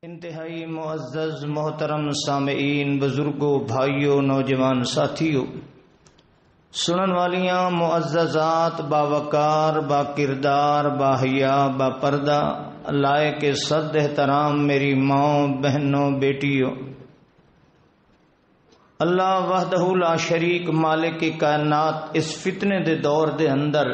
انتہائی معزز محترم سامعین، بزرگوں، بھائیوں، نوجوان ساتھیوں، سنن والیاں معززات، باوقار، با کردار، باحیا، با پردہ، لائق صد احترام میری ماں، بہنوں، بیٹیوں، اللہ وحدہ لا شریک مالک کائنات اس فتنے دے دور دے اندر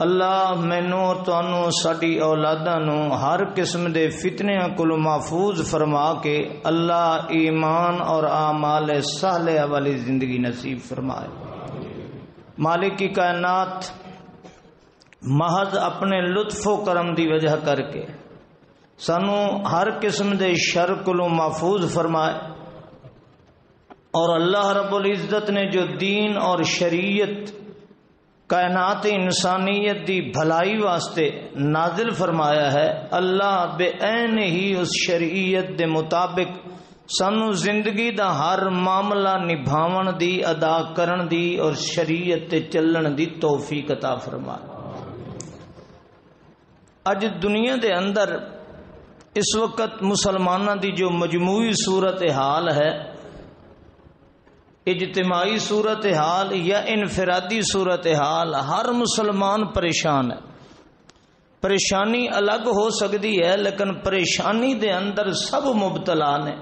اللہ مینوں تانوں ساڈی اولاداں نوں ہر قسم دے فتنیاں کولوں محفوظ فرما کے اللہ ایمان اور اعمال صالحہ والی زندگی نصیب فرمائے۔ مالک کی کائنات محض اپنے لطف و کرم دی وجہ کر کے سانوں ہر قسم دے شر کولوں محفوظ فرمائے، اور اللہ رب العزت نے جو دین اور شریعت کائنات انسانیت دی بھلائی واسطے نازل فرمایا ہے، اللہ بے عین ہی اس شریعت دے مطابق سانو زندگی دا ہر معاملہ نبھاون دی، ادا کرن دی اور شریعت تے چلن دی توفیق عطا فرمائے۔ اج دنیا دے اندر اس وقت مسلمانوں دی جو مجموعی صورتحال ہے، اجتماعی صورتحال یا انفرادی صورتحال، ہر مسلمان پریشان ہے۔ پریشانی الگ ہو سکتی ہے لیکن پریشانی دے اندر سب مبتلا نے۔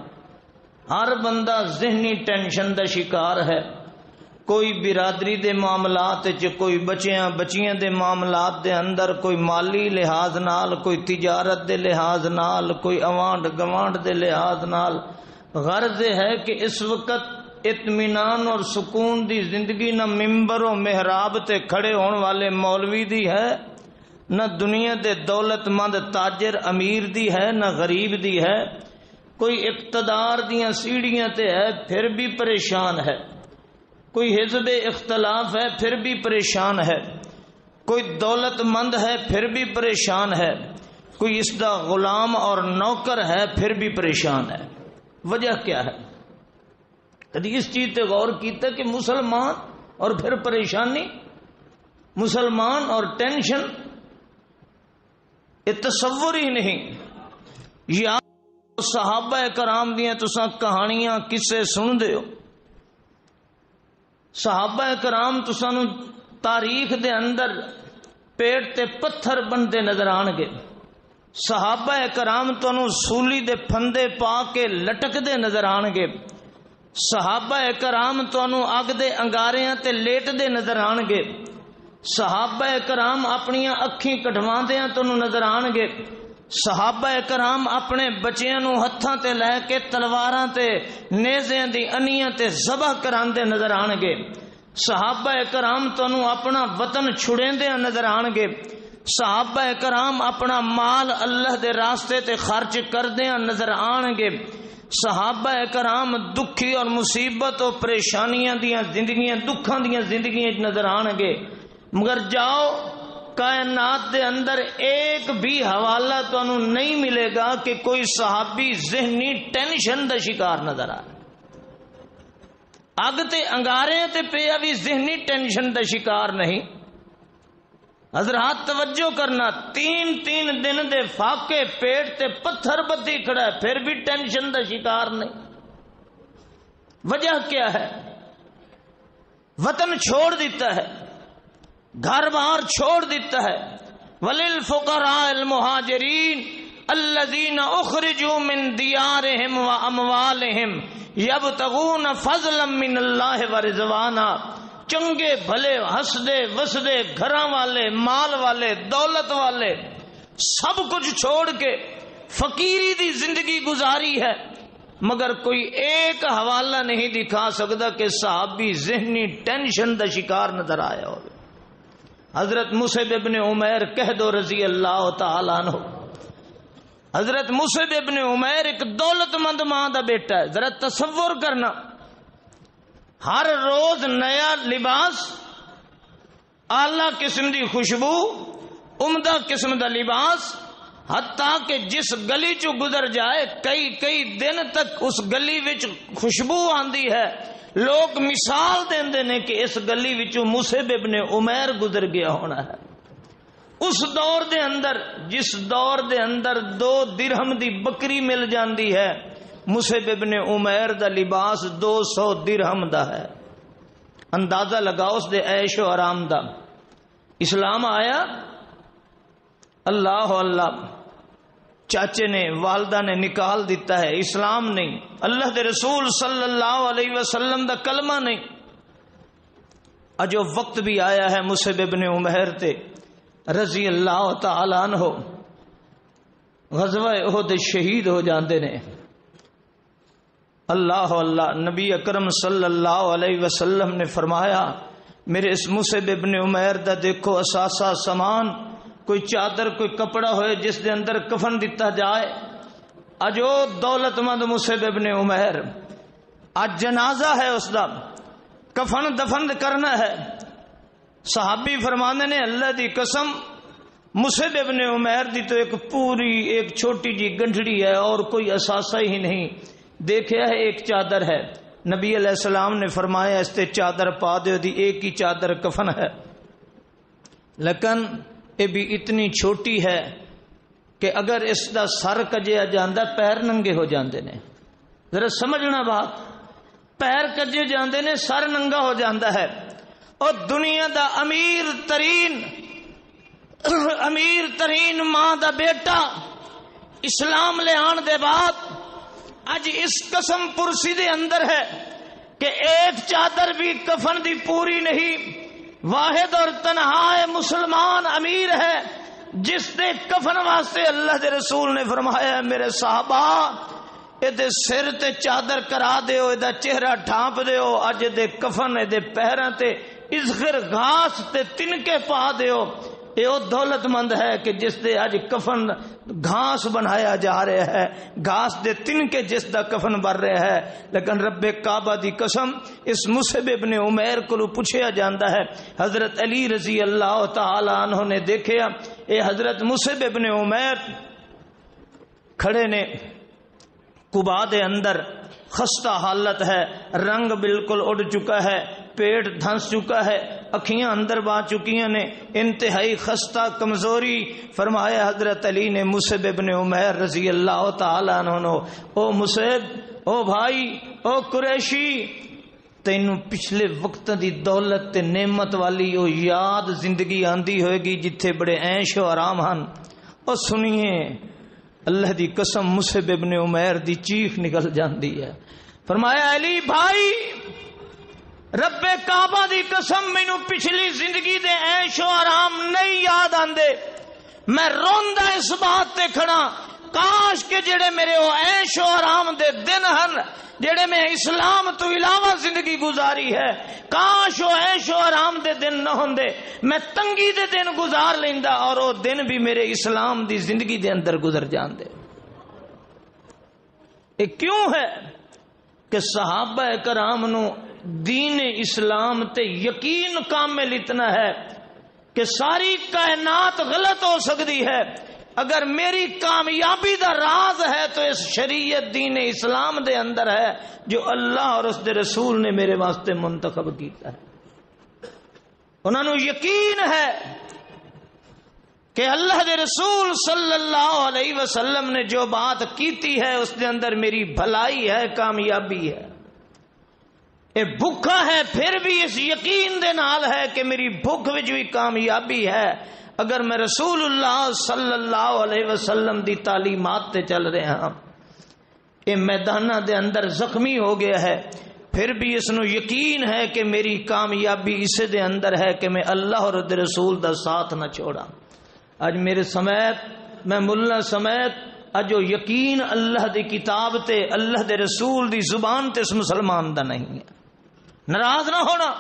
ہر بندہ ذہنی ٹینشن دا شکار ہے، کوئی برادری دے معاملات چ، کوئی بچیاں دے معاملات دے اندر، کوئی مالی لحاظ نال، کوئی تجارت دے لحاظ نال، کوئی آوانڈ گوانڈ دے لحاظ نال۔ غرض ہے کہ اس وقت اطمینان اور سکون دی زندگی نہ ممبر و محراب تے کھڑے ہون والے مولوی دی ہے، نہ دنیا دے دولت مند تاجر امیر دی ہے، نہ غریب دی ہے۔ کوئی اقتدار دیاں سیڑھیاں تے ہے پھر بھی پریشان ہے، کوئی حزب اختلاف ہے پھر بھی پریشان ہے، کوئی دولت مند ہے پھر بھی پریشان ہے، کوئی اس دا غلام اور نوکر ہے پھر بھی پریشان ہے۔ وجہ کیا ہے؟ کدی اس چیز تے غور کیتا کہ مسلمان اور پھر پریشانی، مسلمان اور ٹینشن، یہ تصور ہی نہیں۔ یا صحابہ کرام دیاں تساں کہانیاں قصے سن دے ہو، صحابہ کرام تساں نوں تاریخ دے اندر پیٹ تے پتھر بنتے نظر آن گے، صحابہ کرام تانوں سولی دے پھندے پا کے لٹک دے نظر آن گے، صحابہ کرام تانوں اگ دے انگاریاں تے لیٹ دے نظر آن گے، صحابہ کرام اپنیاں اکھیں کٹواندیاں تانوں نظر آن گے، صحابہ کرام اپنے بچیاں نوں ہتھاں تے لے کے تلواراں تے نیزیاں دی انیاں تے ذبح کراندے نظر آن گے، صحابہ کرام تانوں اپنا وطن چھڑیندیاں نظر آن گے، صحابہ کرام اپنا مال اللہ دے راستے تے خرچ کردیاں نظر آن گے، صحابہ کرام دکھی اور مصیبت اور پریشانیاں دیاں زندگیاں، دکھاں دیاں زندگیاں نظر آن گے۔ مگر جاؤ کائنات دے اندر ایک بھی حوالہ تانوں نہیں ملے گا کہ کوئی صحابی ذہنی ٹینشن دا شکار نظر آئے۔ اگ تے انگارے تے پیا بھی ذہنی ٹینشن دا شکار نہیں۔ حضرات توجہ کرنا، تین دن دے فاقے پیٹ تے پتھر بدی کھڑا ہے پھر بھی ٹینشن دا شکار نہیں۔ وجہ کیا ہے؟ وطن چھوڑ دیتا ہے، گھر بار چھوڑ دیتا ہے۔ وَلِلْفُقَرَاءِ الْمُهَاجِرِينَ الَّذِينَ أُخْرِجُوا مِنْ دِيَارِهِمْ وَأَمْوَالِهِمْ يَبْتَغُونَ فَضْلًا مِنَ اللَّهِ وَرِضْوَانًا۔ چنگے بھلے ہسدے وسدے گھراں والے، مال والے، دولت والے سب کچھ چھوڑ کے فقیری دی زندگی گزاری ہے، مگر کوئی ایک حوالہ نہیں دکھا سکتا کہ صحابی ذہنی ٹینشن دا شکار نظر آیا ہو۔ حضرت مصعب ابن عمیر کہہ دو رضی اللہ تعالیٰ عنہ، حضرت مصعب ابن عمیر ایک دولت مند ماں دا بیٹا ہے۔ ذرا تصور کرنا، ہر روز نیا لباس، اعلی قسم دی خوشبو، عمدہ قسم دا لباس، حتیٰ کہ جس گلی چو گزر جائے کئی دن تک اس گلی وچ خوشبو آندی ہے۔ لوگ مثال دیندے نے کہ اس گلی وچوں مصعب ابن عمیر گزر گیا ہونا ہے۔ اس دور دے اندر جس دور دے اندر 2 درہم دی بکری مل جاندی ہے، مصعب ابن عمیر دا لباس 200 درہم دا ہے. اندازہ لگاؤ اس دے عیش و آرام دا. اسلام آیا، اللہ اللہ، چاچے نے والدہ نے نکال دیتا ہے، اسلام نہیں، اللہ دے رسول صلی اللہ علیہ وسلم دا کلمہ نہیں. اجو وقت بھی آیا ہے مصعب ابن عمیر تے رضی اللہ تعالی عنہ غزوہ احد شہید ہو جاندے نے. اللہ اللہ، نبی اکرم صلی اللہ علیہ وسلم نے فرمایا میرے اس مصعب ابن عمیر دا دیکھو اثاثہ سامان، کوئی چادر کوئی کپڑا ہوئے جس دے اندر کفن دیتا جائے. اجو دولت مند مصعب ابن عمیر، اج جنازہ ہے اس دا، کفن دفن کرنا ہے. صحابی فرمانے نے اللہ دی قسم مصعب ابن عمیر دی تو ایک پوری ایک چھوٹی جی گنٹھڑی ہے اور کوئی اثاثہ ہی نہیں. دیکھا ہے ایک چادر ہے، نبی علیہ السلام نے فرمایا اس تے چادر پا دیو دی، ایک ہی چادر کفن ہے. لیکن یہ بھی اتنی چھوٹی ہے کہ اگر اس دا سر کجیا جاندہ پیر ننگے ہو جاندے نے. ذرا سمجھنا بات، پیر کجے جاندے نے، سر ننگا ہو جاندہ ہے. اور دنیا دا امیر ترین ماں دا بیٹا اسلام لے آن دے بعد اج اس قسم پرسی دے اندر ہے کہ ایک چادر بھی کفن دی پوری نہیں. واحد اور تنہا مسلمان امیر ہے جس دے کفن واسطے اللہ دے رسول نے فرمایا میرے صحابہ اے سر تے چادر کرا دیو، اے چہرہ ڈھانپ دیو، اج دے کفن اے پیراں تے ازغر گھاس تے تنکے پا دیو. اے او دولت مند ہے کہ جس دے اج کفن گھاس بنایا جا رہا ہے، گھاس دے تنکے جس دا کفن بن رہا ہے. لیکن رب کعبہ دی قسم اس مصعب ابن عمیر کو پوچھیا جاندا ہے. حضرت علی رضی اللہ تعالی عنہ نے دیکھیا اے حضرت مصعب ابن عمیر کھڑے نے قباء دے اندر، خستہ حالت ہے، رنگ بالکل اڑ چکا ہے، پیٹ دھنس چکا ہے، اکھیاں اندر با چکیاں نے، انتہائی خستہ کمزوری. فرمایا حضرت علی نے مصعب ابن عمیر رضی اللہ تعالی عنہ، او مصعب، او بھائی، او قریشی، تینوں پچھلے وقت دی دولت تے نعمت والی او یاد زندگی آندی ہوئے گی جتھے بڑے عیش و آرام ہن. او سنیے اللہ دی قسم مصعب ابن عمیر دی چیخ نکل جاندی ہے. فرمایا علی بھائی، رب کعبہ دی قسم مینوں پچھلی زندگی دے عیش و آرام نہیں یاد آندے. میں روندا اس بات تے کھڑا کاش کہ جڑے میرے او عیش و آرام دے دن ہن جڑے میں اسلام تو علاوہ زندگی گزاری ہے، کاش او عیش و آرام دے دن نہ ہوندے، میں تنگی دے دن گزار لیندا اور او دن بھی میرے اسلام دی زندگی دے اندر گزر جاندے. یہ کیوں ہے کہ صحابہ کرام نو دین اسلام تے یقین کامل اتنا ہے کہ ساری کائنات غلط ہو سکتی ہے، اگر میری کامیابی دا راز ہے تو اس شریعت دین اسلام دے اندر ہے جو اللہ اور اس دے رسول نے میرے واسطے منتخب کیتا ہے. انہوں نے یقین ہے کہ اللہ دے رسول صلی اللہ علیہ وسلم نے جو بات کیتی ہے اس دے اندر میری بھلائی ہے، کامیابی ہے. اے بھوکا ہے پھر بھی اس یقین دے نال ہے کہ میری بھوک وچ بھی کامیابی ہے اگر میں رسول اللہ صلی اللہ علیہ وسلم دی تعلیمات تے چل رہا ہاں. اے میدانہ دے اندر زخمی ہو گیا ہے پھر بھی اس نو یقین ہے کہ میری کامیابی اسے دے اندر ہے کہ میں اللہ اور دے رسول دا ساتھ نہ چھوڑا. اج میرے سمیت میں ملا سمیت اجو یقین اللہ دی کتاب تے اللہ دے رسول دی زبان تے اس مسلمان دا نہیں ہے. ناراض نہ ہونا،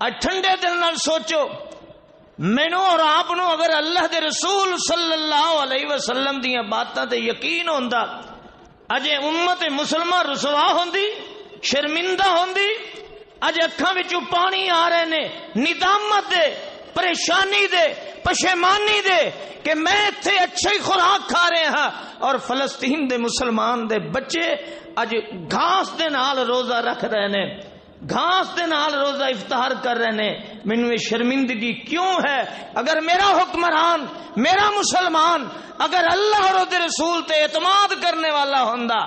اج ٹھنڈے دل نال سوچو مینو اور آپ نو اگر اللہ دے رسول صلی اللہ علیہ وسلم دیاں باتاں تے یقین ہوندا اجے امت مسلمہ رسوا ہوندی، شرمندہ ہوندی. اج اکھاں وچوں پانی آ رہے نے ندامت دے، پریشانی دے، پشیمانی دے کہ میں اتھے اچھی خوراک کھا رہے ہاں اور فلسطین دے مسلمان دے بچے اج گھاس دے نال روزہ رکھ رہے نے. گھاس دے نال روزہ افطار کر رہے نے، مینوں شرمندگی کیوں ہے؟ اگر میرا حکمران، میرا مسلمان اگر اللہ اور دے رسول تے اعتماد کرنے والا ہوندا،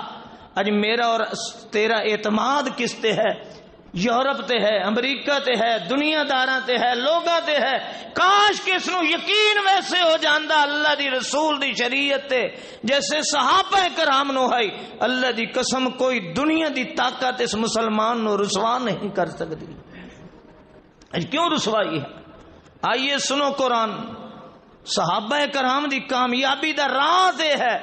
اج میرا اور تیرا اعتماد کس تے ہے؟ یورپ تے ہے، امریکہ تے ہے، دنیا داراں تے ہے، لوگاں تے ہے۔ کاش کہ اس نو یقین ویسے ہو جاندا اللہ دی رسول دی شریعت تے جیسے صحابہ کرام نو ہے۔ اللہ دی قسم کوئی دنیا دی طاقت اس مسلمان نو رسوا نہیں کر سکتی۔ کیوں رسوائی ہے؟ آئیے سنو قرآن۔ صحابہ کرام دی کامیابی دا راز یہ ہے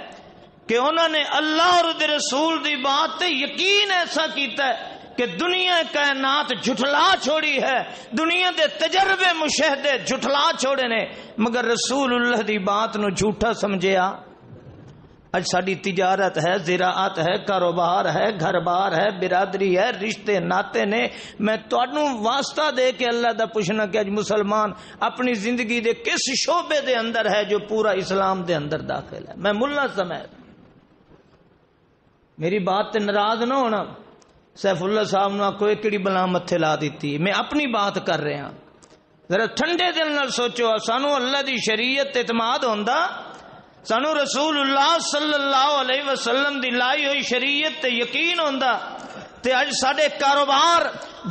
کہ انہوں نے اللہ اور دے رسول دی بات تے یقین ایسا کیتا ہے کہ دنیا کائنات جھٹلا چھوڑی ہے، دنیا دے تجربے مشاہدے جھٹلا چھوڑے نے، مگر رسول اللہ دی بات نو جھوٹا سمجھیا۔ اج ساری تجارت ہے، زراعت ہے، کاروبار ہے، گھر بار ہے، برادری ہے، رشتے ناتے نے۔ میں تانوں واسطہ دے کے اللہ دا پوچھنا کہ اج مسلمان اپنی زندگی دے کس شعبے دے اندر ہے جو پورا اسلام دے اندر داخل ہے؟ میں ملا سمیت، میری بات تے ناراض نہ ہونا۔ سیف اللہ صاحب نے کوئی کیڑی بلا متھے لا دیتی، میں اپنی بات کر رہا۔ ذرا ٹھنڈے دل نال سوچو، سانو اللہ دی شریعت اعتماد ہوندا، سانو رسول اللہ صلی اللہ علیہ وسلم دی لائی ہوئی شریعت تے یقین ہوندا تے اج ساڈے کاروبار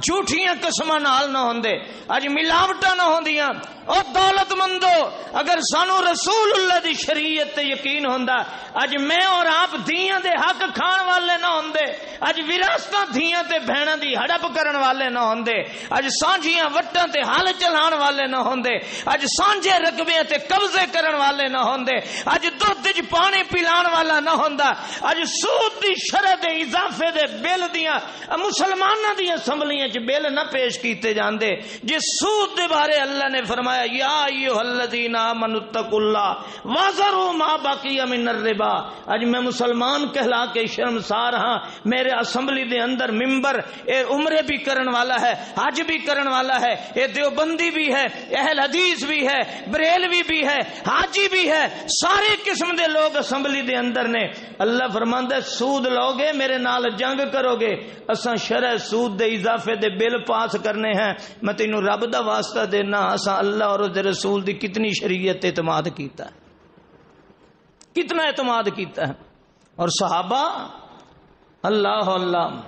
جھوٹیاں قسماں نال نہ ہوندے، اج ملاوٹاں نہ ہوندیاں۔ او دولت مندو، اگر سانو رسول اللہ دی شریعت تے یقین ہوندا، اج میں اور آپ دھیاں دے حق کھان والے نہ ہوندے، اج وراثتاں دھیاں تے بہناں دی ہڑپ کرن والے نہ ہوندے، اج سانجیاں وٹاں تے ہل چلان والے نہ ہوندے، اج سانجے رقبے تے قبضے کرن والے نہ ہوندے، اج دودھ وچ پانی پلان والا نہ ہوندا، اج سود دی شرح دے اضافے دے بل دیاں مسلماناں دی اسمبلیاں چ بل نہ پیش کیتے جاندے۔ جس سود دے بارے اللہ نے فرمایا یا ایھا الذین آمنوا اتقوا اللہ وذروا ما بقی من الربا۔ اج میں مسلمان کہلا کے شرمسار ہاں، میرے اسمبلی دے اندر ممبر اے عمرے بھی کرن والا ہے، حج بھی کرن والا ہے، اے دیوبندی بھی ہے، اہل حدیث بھی ہے، بریلوی بھی ہے، حاجی بھی ہے، سارے قسم دے لوگ اسمبلی دے اندر نے۔ اللہ فرماندا ہے سود لوگے میرے نال جنگ کرو گے، اساں شرع سود دے اضافے دے بل پاس کرنے ہیں۔ میں تینوں رب دا واسطہ دینا، اساں اللہ اور اس دے رسول دی کتنی شریعت اعتماد کیتا ہے، کتنا اعتماد کیتا ہے۔ اور صحابہ اللہ اللہ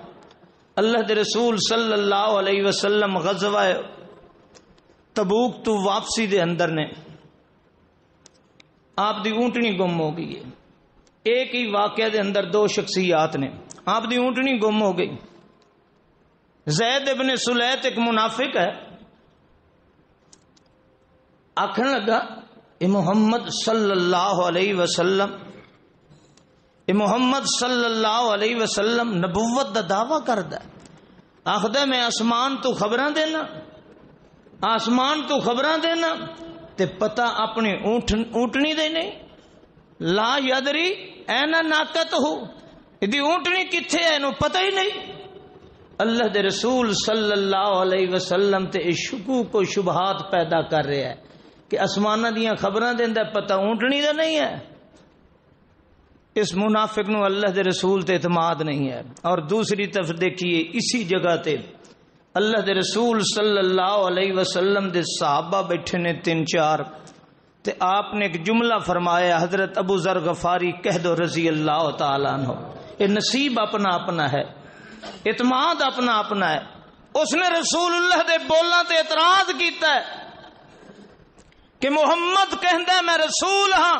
اللہ دے رسول صلی اللہ علیہ وسلم غزوہ تبوک تو واپسی دے اندر نے آپ دی اونٹنی گم ہو گئی ہے۔ ایک ہی واقعے دے اندر دو شخصیات نے، آپ دی اونٹنی گم ہو گئی۔ زید ابن سلیت ایک منافق ہے، آخر لگا اے محمد صلی اللہ علیہ وسلم، اے محمد صلی اللہ علیہ وسلم نبوت دا دعویٰ کردا ہے، آخدا میں آسمان تو خبراں دینا، آسمان تو خبراں دینا تے پتہ اپنی اونٹنی دے نہیں، لا یدری اینا ناقت ہو، دی اونٹنی کتھے ہے انہوں پتہ ہی نہیں۔ اللہ دے رسول صلی اللہ علیہ وسلم تے شکوک و شبہات پیدا کر رہا ہے کہ آسمانہ دیاں خبراں دیندا پتہ اونٹنی دا نہیں ہے۔ اس منافق نو اللہ دے رسول تے اعتماد نہیں ہے۔ اور دوسری طرف دیکھیے اسی جگہ تے اللہ دے رسول صلی اللہ علیہ وسلم دے صحابہ بیٹھے نے 3-4 تے آپ نے ایک جملہ فرمایا، حضرت ابو ذر غفاری کہہ دو رضی اللہ تعالیٰ عنہ، یہ نصیب اپنا اپنا ہے، اعتماد اپنا اپنا ہے۔ اس نے رسول اللہ دے بولنا تے اعتراض کیتا ہے کہ محمد کہندا ہے میں رسول ہاں،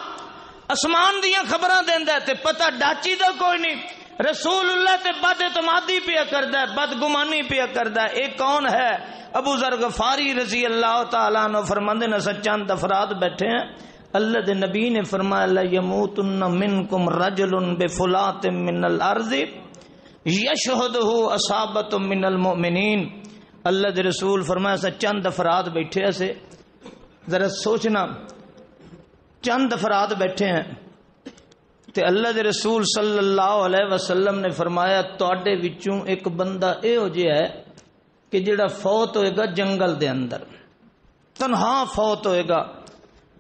اسمان دیاں خبراں دیندا ہے تے پتہ ڈاچی دا کوئی نہیں۔ رسول اللہ تے بد اعتمادی پیا کردا ہے، بد گمانی پیا کردا ہے۔ ایک کون ہے؟ ابو ذر غفاری رضی اللہ تعالیٰ عنہ فرماندے نے چند افراد بیٹھے ہیں، اللہ دے نبی نے فرمایا لا یموتن منکم رجل بفلات من الارض یشہدہ اصابۃ من المؤمنین۔ اللہ دے رسول فرمایا چند افراد بیٹھے سے، ذرا سوچنا، چند افراد بیٹھے ہیں تے اللہ دے رسول صلی اللہ علیہ وسلم نے فرمایا تواڈے وچوں ایک بندہ اے ہو جیا ہے کہ جڑا فوت ہوئے گا جنگل دے اندر، تنہا فوت ہوئے گا،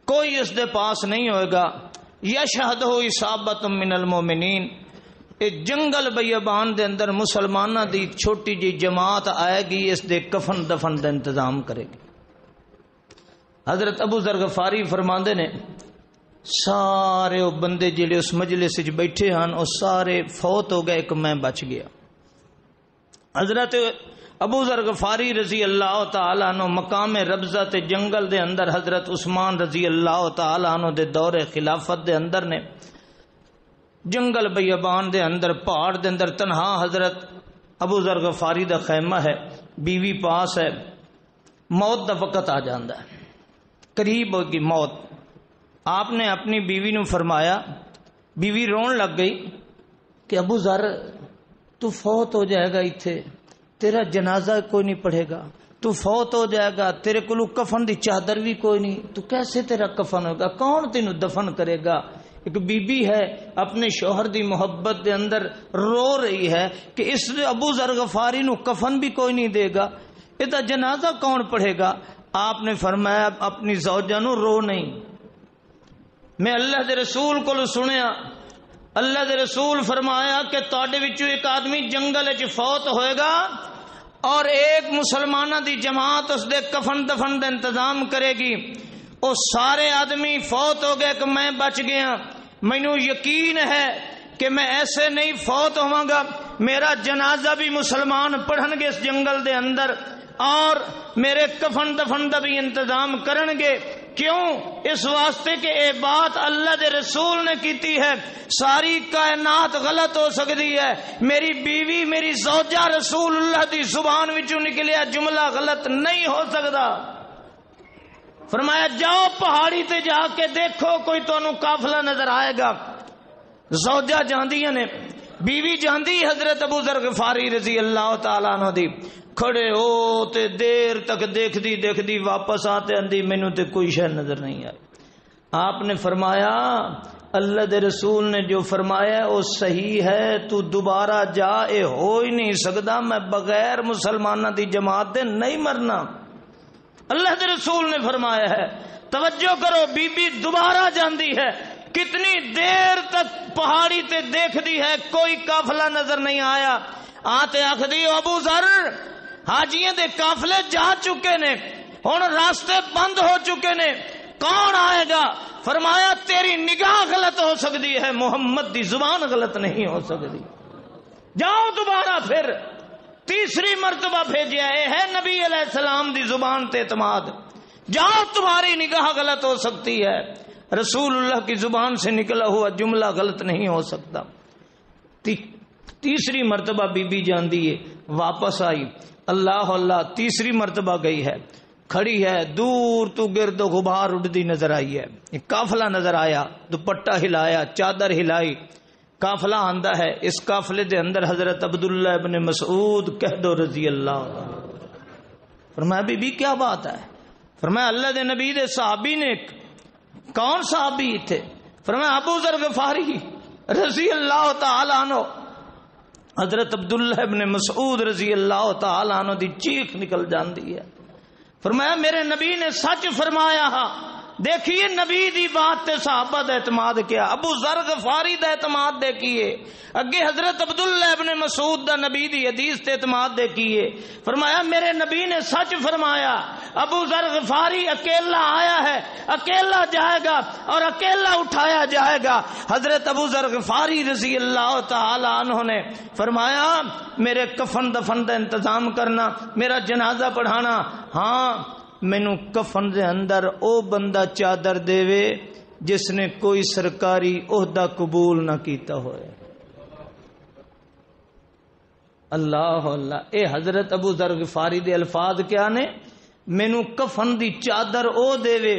کوئی اس دے پاس نہیں ہوئے گا، یشہدہ اصابۃ من المؤمنین، جنگل بیابان دے اندر مسلمانہ دی چھوٹی جی جماعت آئے گی، اس دے کفن دفن دا انتظام کرے گی۔ حضرت ابو ذر غفاری فرماندے نے سارے وہ بندے جڑے اس مجلس وچ بیٹھے ہن وہ سارے فوت ہو گئے، ایک میں بچ گیا۔ حضرت ابو ذر غفاری رضی اللہ تعالی عنہ مقام ربضہ تے جنگل دے اندر حضرت عثمان رضی اللہ تعالی عنہ دے دور خلافت دے اندر نے جنگل بیابان دے اندر پہاڑ دے اندر تنہا حضرت ابو ذر غفاری دا خیمہ ہے، بیوی پاس ہے، موت دا وقت آ جاندا ہے، قریب ہوگی موت۔ آپ نے اپنی بیوی نو فرمایا، بیوی رون لگ گئی کہ ابو ذر تو فوت ہو جائے گا، ایتھے تیرا جنازہ کوئی نہیں پڑھے گا، تو فوت ہو جائے گا، تیرے کولو کفن دی چادر بھی کوئی نہیں، تو کیسے تیرا کفن ہوگا، کون تینو دفن کرے گا؟ ایک بی بی ہے اپنے شوہر دی محبت دے اندر رو رہی ہے کہ اس ابو ذر غفاری نو کفن بھی کوئی نہیں دے گا، ادا جنازہ کون پڑھے گا؟ آپ نے فرمایا اپنی زوجہ نو رو نہیں۔ میں اللہ دے رسول کو سنیا، اللہ دے رسول فرمایا کہ تواڈے وچوں ایک آدمی جنگل وچ فوت ہوئے گا اور ایک مسلمانہ دی جماعت اس دے کفن دفن دا انتظام کرے گی۔ وہ سارے آدمی فوت ہو گئے کہ میں بچ گیا، مینوں یقین ہے کہ میں ایسے نہیں فوت ہوواں گا، میرا جنازہ بھی مسلمان پڑھن گے اس جنگل دے اندر اور میرے کفن دفن دا بھی انتظام کرن گے۔ کیوں؟ اس واسطے کہ اے بات اللہ دے رسول نے کیتی ہے، ساری کائنات غلط ہو سکتی ہے، میری بیوی میری زوجہ رسول اللہ دی زبان وچوں نکلیا جملہ غلط نہیں ہو سکتا۔ فرمایا جاؤ پہاڑی تے جا کے دیکھو کوئی تانوں قافلہ نظر آئے گا۔ زوجہ جاندیاں نے، بیوی جاندی حضرت ابو ذر غفاری رضی اللہ تعالیٰ عنہ دی، کھڑے ہو تے دیر تک دیکھدی دیکھدی واپس آتے اندی مینوں تے کوئی شے نظر نہیں آئی۔ آپ نے فرمایا اللہ دے رسول نے جو فرمایا ہے وہ صحیح ہے، تو دوبارہ جا، اے ہو ہی نہیں سکتا، میں بغیر مسلمانہ دی جماعت دے نہیں مرنا۔ اللہ دے رسول نے فرمایا ہے۔ توجہ کرو، بی بی دوبارہ جاندی ہے، کتنی دیر تک پہاڑی تے دیکھ دی ہے، کوئی قافلہ نظر نہیں آیا۔ آتے آخدی ابو ذر حاجیاں دے قافلے جا چکے نے، ہن راستے بند ہو چکے نے، کون آئے گا؟ فرمایا تیری نگاہ غلط ہو سکتی ہے، محمد دی زبان غلط نہیں ہو سکتی، جاؤ دوبارہ۔ پھر تیسری مرتبہ بھیجیا ہے نبی علیہ السلام دی زبان تے اعتماد، جاؤ تمہاری نگاہ غلط ہو سکتی ہے، رسول اللہ کی زبان سے نکلا ہوا جملہ غلط نہیں ہو سکتا۔ تیسری مرتبہ بی بی جاندی ہے، واپس آئی، اللہ اللہ، تیسری مرتبہ گئی ہے، کھڑی ہے، دور تو گرد و غبار اڑتی نظر آئی ہے، ایک قافلہ نظر آیا، دوپٹہ ہلایا، چادر ہلائی، قافلہ آندا ہے، اس قافلے دے اندر حضرت عبداللہ ابن مسعود کہہ دو رضی اللہ عنہ۔ فرمایا بی بی کیا بات ہے؟ فرمایا اللہ دے نبی دے صحابی نے، کون صحابی تھے؟ فرمایا ابو ذر غفاری رضی اللہ تعالی عنہ۔ حضرت عبداللہ ابن مسعود رضی اللہ تعالی عنہ دی چیخ نکل جاندی ہے۔ فرمایا میرے نبی نے سچ فرمایا۔ دیکھیے نبی دی بات تے صحابہ دا اعتماد کیا، ابو ذر غفاری دا اعتماد دیکھیے، اگے حضرت عبداللہ ابن مسعود دا نبی دی حدیث تے اعتماد دیکھیے۔ فرمایا میرے نبی نے سچ فرمایا، ابو ذر غفاری اکیلا آیا ہے، اکیلا جائے گا اور اکیلا اٹھایا جائے گا۔ حضرت ابو ذر غفاری رضی اللہ تعالی عنہ نے فرمایا میرے کفن دفن دا انتظام کرنا، میرا جنازہ پڑھانا، ہاں مینوں کفن دے اندر او بندہ چادر دے جس نے کوئی سرکاری عہدہ قبول نہ کیتا ہوئے۔ اللہ اللہ، اے حضرت ابو ذر غفاری دے الفاظ کیا نے؟ مینوں کفن دی چادر او دے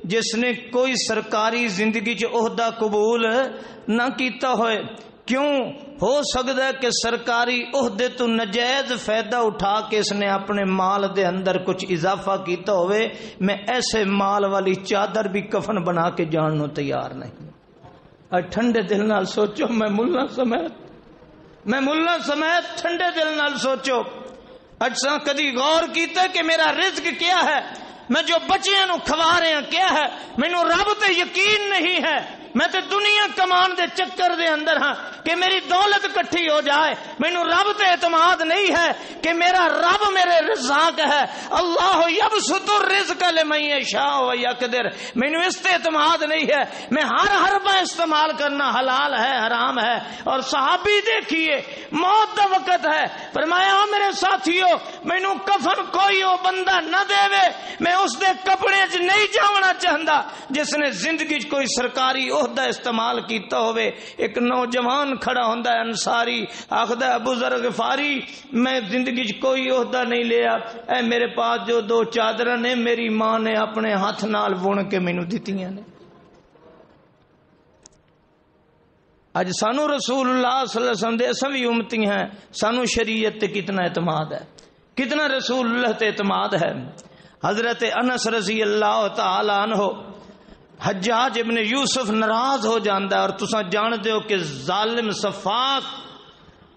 جس نے کوئی سرکاری زندگی چ عہدہ قبول نہ کیتا ہوئے۔ کیوں؟ ہو سکتا ہے کہ سرکاری عہدے تو نجائز فائدہ اٹھا کے اس نے اپنے مال دے اندر کچھ اضافہ کیتا ہوئے، میں ایسے مال والی چادر بھی کفن بنا کے جاننو تیار نہیں۔ اور ٹھنڈے دل نال سوچو، میں ملا سمیت ٹھنڈے دل نال سوچو، اچھا کدی غور کیتا کہ میرا رزق کیا ہے، میں جو بچیاں نو کھوا رہے ہیں کیا ہے؟ مینوں رب تے یقین نہیں ہے میں تے دنیا کمان دے چکر دے اندر ہاں کہ میری دولت کٹھی ہو جائے. مینوں رب تے اعتماد نہیں ہے کہ میرا رب میرے رزاق ہے. اللہ یبسط الرزق لمن یشاء ویقدر. مینوں اس تے اعتماد نہیں ہے. میں ہر حربہ استعمال کرنا حلال ہے حرام ہے. اور صحابی دیکھیے موت دا وقت ہے, فرمایا میرے ساتھیو مینوں کفن کوئی او بندہ نہ دے میں اس دے کپڑے چ نہیں جاونا چاہندا جس نے زندگی چ کوئی سرکاری عہدہ استعمال کیتا ہوئے. ایک نوجوان کھڑا ہوندا ہے انصاری, آخدا ہے ابو ذر غفاری میں زندگی چ کوئی عہدہ نہیں لیا, اے میرے پاس جو 2 چادراں نے میری ماں نے اپنے ہاتھ نال بن کے مینوں دتیاں نے. اج سانو رسول اللہ صلی اللہ علیہ وسلم دے اساں وی امتی ہیں, سانو شریعت تے کتنا اعتماد ہے, کتنا رسول اللہ تے اعتماد ہے. حضرت انس رضی اللہ تعالی عنہ, حجاج ابن یوسف ناراض ہو جاندا ہے, اور تساں جانتے ہو کہ ظالم سفاک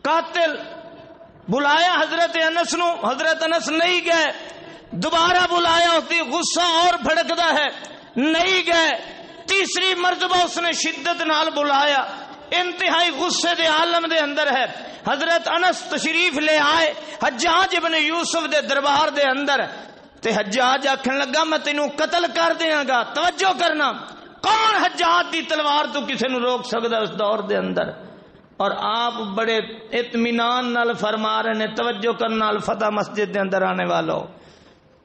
قاتل بلایا حضرت انس نو, حضرت انس نہیں گئے. دوبارہ بلایا ہوتی غصہ اور بھڑکدا ہے, نہیں گئے. تیسری مرتبہ اس نے شدت نال بلایا, انتہائی غصے دے عالم دے اندر ہے. حضرت انس تشریف لے آئے حجاج ابن یوسف دے دربار دے اندر, تے حجاج آکھن لگا میں تینوں قتل کر دیاں گا. توجہ کرنا, کون حجاج دی تلوار تو کسے نو روک سکدا اس دور دے اندر؟ اور آپ بڑے اطمینان نال فرما رہے نے, توجہ کرنا الفتح مسجد دے اندر آنے والو,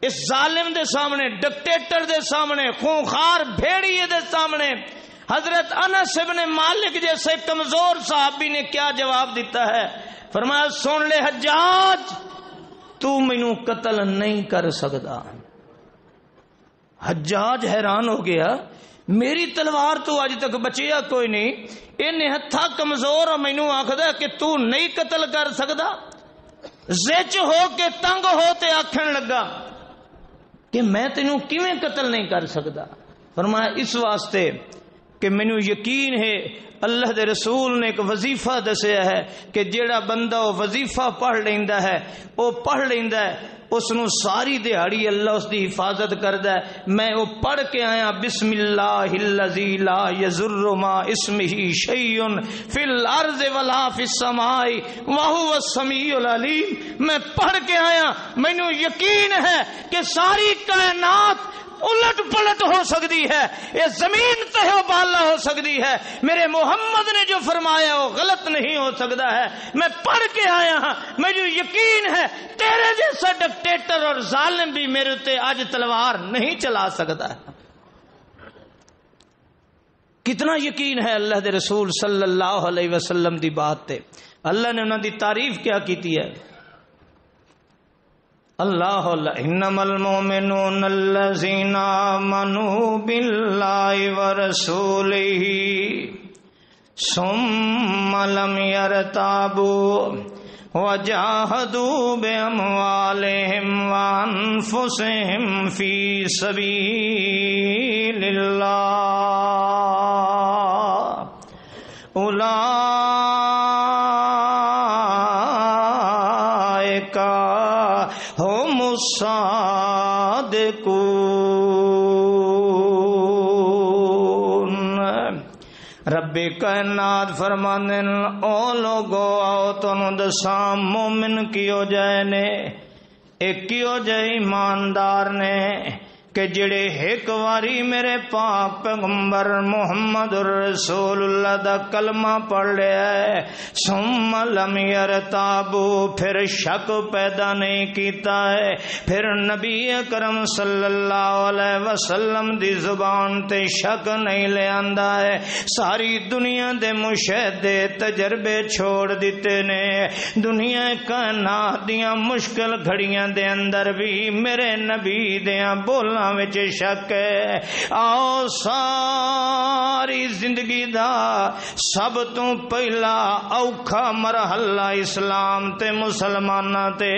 اس ظالم دے سامنے, ڈکٹیٹر دے سامنے, خونخوار بھیڑیے دے سامنے حضرت انس ابن مالک جیسے کمزور صحابی نے کیا جواب دیتا ہے. فرمایا سن لے حجاج, تو مینوں قتل نہیں کر سکدا. حجاج حیران ہو گیا, میری تلوار تو اج تک بچیا کوئی نہیں, انہیں ہتھا کمزور اور مینوں آکھدا کہ تو نہیں قتل کر سکدا. زچ ہو کے تنگ ہو تے آکھن لگا کہ میں تینوں کیویں قتل نہیں کر سکدا. فرمایا اس واسطے کہ مینوں یقین ہے اللہ دے رسول نے ایک وظیفہ دسیا ہے کہ جیڑا بندہ وہ وظیفہ پڑھ لیندا ہے, وہ پڑھ لیندا ہے, اس نو ساری دیہاڑی اللہ اس دی حفاظت کردا ہے. میں وہ پڑھ کے آیا بسم اللہ الذی لا یضر ما اسمہ شیء فی الارض ولا فی السماء وہو السمیع العلیم. میں پڑھ کے آیا, مینوں یقین ہے کہ ساری کائنات الٹ پلٹ ہو سکتی ہے, یہ زمین تہو بالا ہو سکتی ہے, میرے محمد نے جو فرمایا وہ غلط نہیں ہو سکتا ہے. میں پڑھ کے آیا ہاں, مجھے یقین ہے تیرے جیسا ڈکٹیٹر اور ظالم بھی میرے تے آج تلوار نہیں چلا سکتا ہے. کتنا یقین ہے اللہ دے رسول صلی اللہ علیہ وسلم دی بات تے. اللہ نے انہاں دی تعریف کیا کیتی ہے, اللہ انما المؤمنون الذین آمنوا باللہ ورسولہ ثم لم یرتابوا وجاہدوا باموالہم وانفسہم فی سبیل اللہ اولئک ہم الصادقون. رب کائنات فرماندے او لوگو آؤ تانوں دساں مومن کیو جائے نے, ایک کیو جائے ایماندار نے کہ جڑے ایک واری میرے پاک پیغمبر محمد رسول اللہ دا کلمہ پڑھ لیا ہے, ثم لم یرتابو پھر شک پیدا نہیں کیتا ہے, پھر نبی اکرم صلی اللہ علیہ وسلم دی زبان تے شک نہیں لے آندا ہے. ساری دنیا دے مشاہدے تجربے چھوڑ دیتے نے, دنیا کائنات دیاں مشکل گھڑیاں دے اندر بھی میرے نبی دیاں بولاں وچ شک ہے. آؤ ساری زندگی دا سب تو پہلا اوکھا مرحلہ اسلام تے مسلماناں تے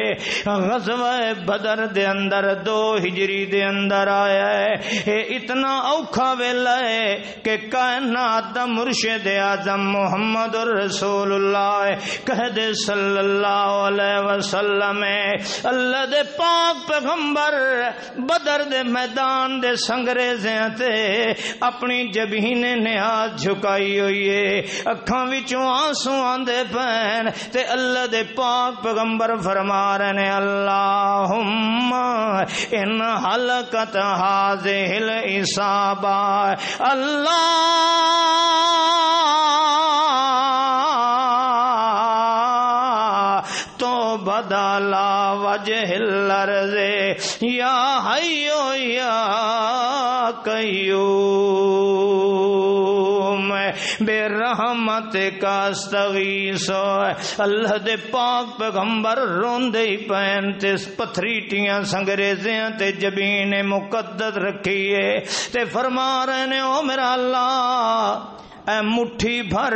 غزوہ بدر دے اندر 2 ہجری دے اندر آیا ہے. اے اتنا اوکھا ویلا ہے کہ کائنات دا مرشد اعظم محمد رسول اللہ کہہ دے صلی اللہ علیہ وسلم, اللہ دے پاک پیغمبر بدر دے میدان دے سنگریزیاں تے اپنی جبین نیاز جھکائی ہوئی ہے، اکھاں وچوں آنسو آندے پین تے اللہ دے پاک پیغمبر فرما رہے نے اللہم ان حلقت ہذہ العصابہ اللہ تو بدلا وجہ الارض یا حیو یا قیوم بے رحمت کا استغیث۔ اللہ دے پاک پیغمبر روندے ہی پین تے پتھریٹیاں سنگریزیاں تے جبین مقدس رکھیے تے فرما رہے نے او میرا اللہ اے مٹھی بھر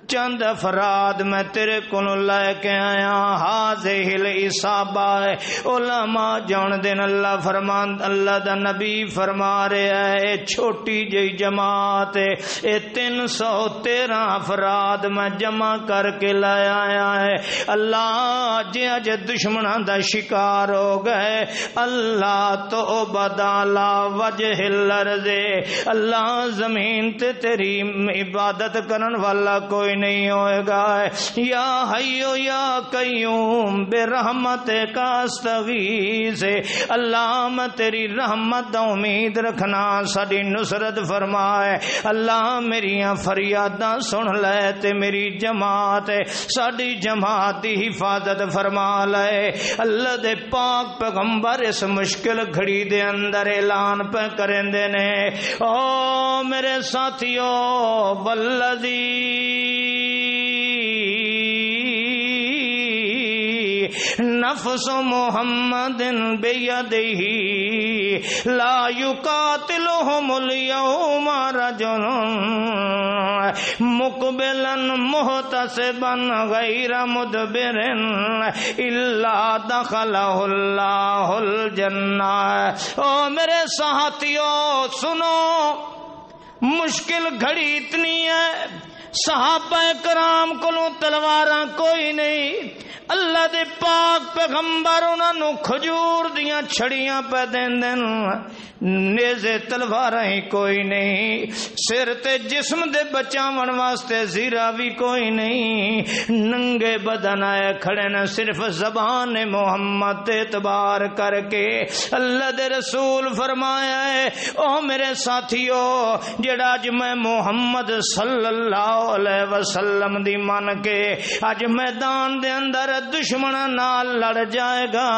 چند افراد میں تیرے کو لے کے آیا، ہاذہ العصابہ علماء جان دین اللہ فرمان اللہ دا نبی فرما رہے ہے چھوٹی جی جماعت اے 313 افراد میں جمع کر کے لے آیا ہے۔ اللہ جے اج دشمناں دا شکار ہو گئے اللہ تو بدالا وجہ الارض، اللہ زمین تے تیری عبادت کرن والا کوئی نہیں ہوئے گا، یا حیو یا قیوم بے رحمت کا استغیث، اللہ میں تیری رحمت دا امید رکھنا ساڈی نصرت فرمائے، اللہ میری فریاداں سن لے تے میری جماعت ساڈی جماعت دی حفاظت فرما لے۔ اللہ دے پاک پیغمبر اس مشکل گھڑی دے اندر اعلان پہ کرندے نے او میرے ساتھیو والذی نفس محمد بیدہ لا یقاتلہم اليوم رجل مقبلا محتسبا غیر مدبر الا دخلہ اللہ الجنہ۔ او میرے ساتھیو سنو، مشکل گھڑی اتنی ہے صحابہ کرام کولوں تلواراں کوئی نہیں، اللہ دے پاک پیغمبر انہاں نو کھجور دیاں چھڑیاں پہ دیندے نیزے تلواراں ہی کوئی نہیں، سر تے جسم دے بچاون واسطے زیرہ بھی کوئی نہیں، ننگے بدن آئے کھڑے نہ صرف زبان محمد تے اعتبار کر کے۔ اللہ دے رسول فرمایا ہے او میرے ساتھیو جڑا اج میں محمد صلی اللہ علیہ وسلم دی من کے اج میدان دے اندر دشمن نال لڑ جائے گا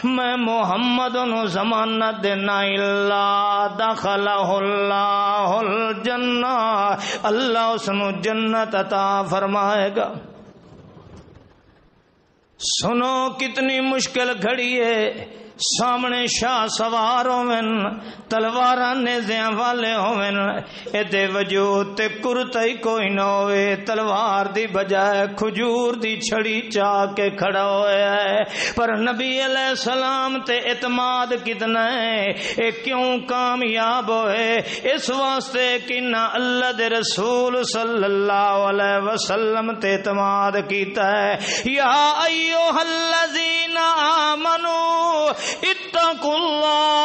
میں محمد انہوں ضمانت دینا اللہ دخلہ اللہ الجنہ، اللہ اس نو جنت عطا فرمائے گا۔ سنو کتنی مشکل گھڑی ہے، سامنے شاہ سوار ہوون تلواراں نیزیاں والے ہوون ایدے وجود تے کرتا ہی کوئی نہ ہوئے، تلوار دی بجائے کھجور دی چھڑی چاہ کے کھڑا ہویا ہے، پر نبی علیہ السلام تے اعتماد کتنا ہے، اے کیوں کامیاب ہوئے؟ اس واسطے کہ نہ اللہ دے رسول صلی اللہ علیہ وسلم تے اعتماد کیتا ہے۔ یا ایھا الذین آمنوا اتقوا اللہ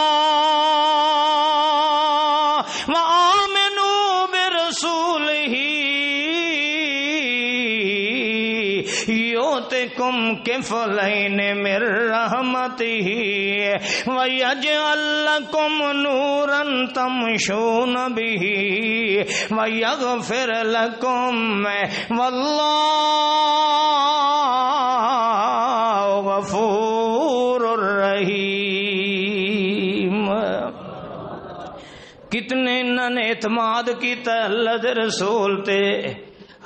وآمنوا برسولہ یؤتکم کفلین من رحمتہ ویجعل لکم نورا تمشون بہ ویغفر لکم واللہ غفور الرحیم۔ کتنے انہوں نے اعتماد کیتا اللہ دے رسول تے۔